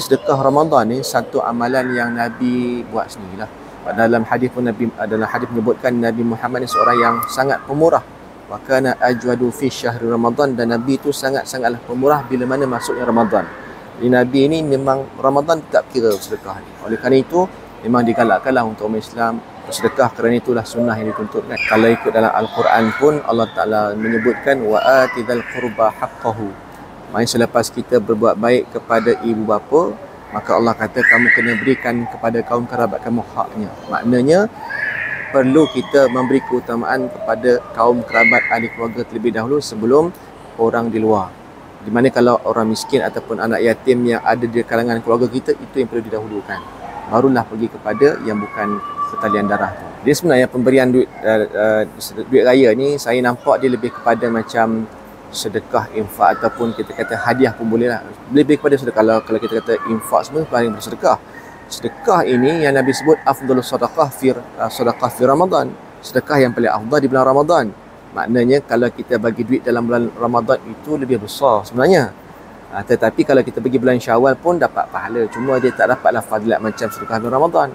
sedekah Ramadan ni satu amalan yang Nabi buat sendirilah. Dalam hadis pun dalam hadis menyebutkan Nabi Muhammad ni seorang yang sangat pemurah. Wa kana ajwadu fi syahri Ramadan, dan Nabi itu sangat-sangatlah pemurah bila mana masuknya Ramadan. Jadi Nabi ini memang Ramadan tak kira sedekah ni. Oleh kerana itu memang digalakkanlah untuk umat Islam bersedekah, kerana itulah sunnah yang dituntut kan. Kalau ikut dalam Al-Quran pun Allah Ta'ala menyebutkan wa atidhal qurba haqqahu. Maksudnya selepas kita berbuat baik kepada ibu bapa, maka Allah kata kamu kena berikan kepada kaum kerabat kamu haknya. Maknanya perlu kita memberi keutamaan kepada kaum kerabat ahli keluarga terlebih dahulu sebelum orang di luar. Di mana kalau orang miskin ataupun anak yatim yang ada di kalangan keluarga kita, itu yang perlu didahulukan. Barulah pergi kepada yang bukan pertalian darah tu. Dia sebenarnya pemberian duit raya ni saya nampak dia lebih kepada macam sedekah, infak, ataupun kita kata hadiah pun boleh lah. Lebih kepada sedekah. Kalau kita kata infak semua paling bersedekah. Sedekah ini yang Nabi sebut afdalus sadaqah fi Ramadan. Sedekah yang paling afdal di bulan Ramadan. Maknanya kalau kita bagi duit dalam bulan Ramadan itu lebih besar sebenarnya. Tetapi kalau kita bagi bulan Syawal pun dapat pahala. Cuma dia tak dapatlah fadilat macam sedekah bulan Ramadan.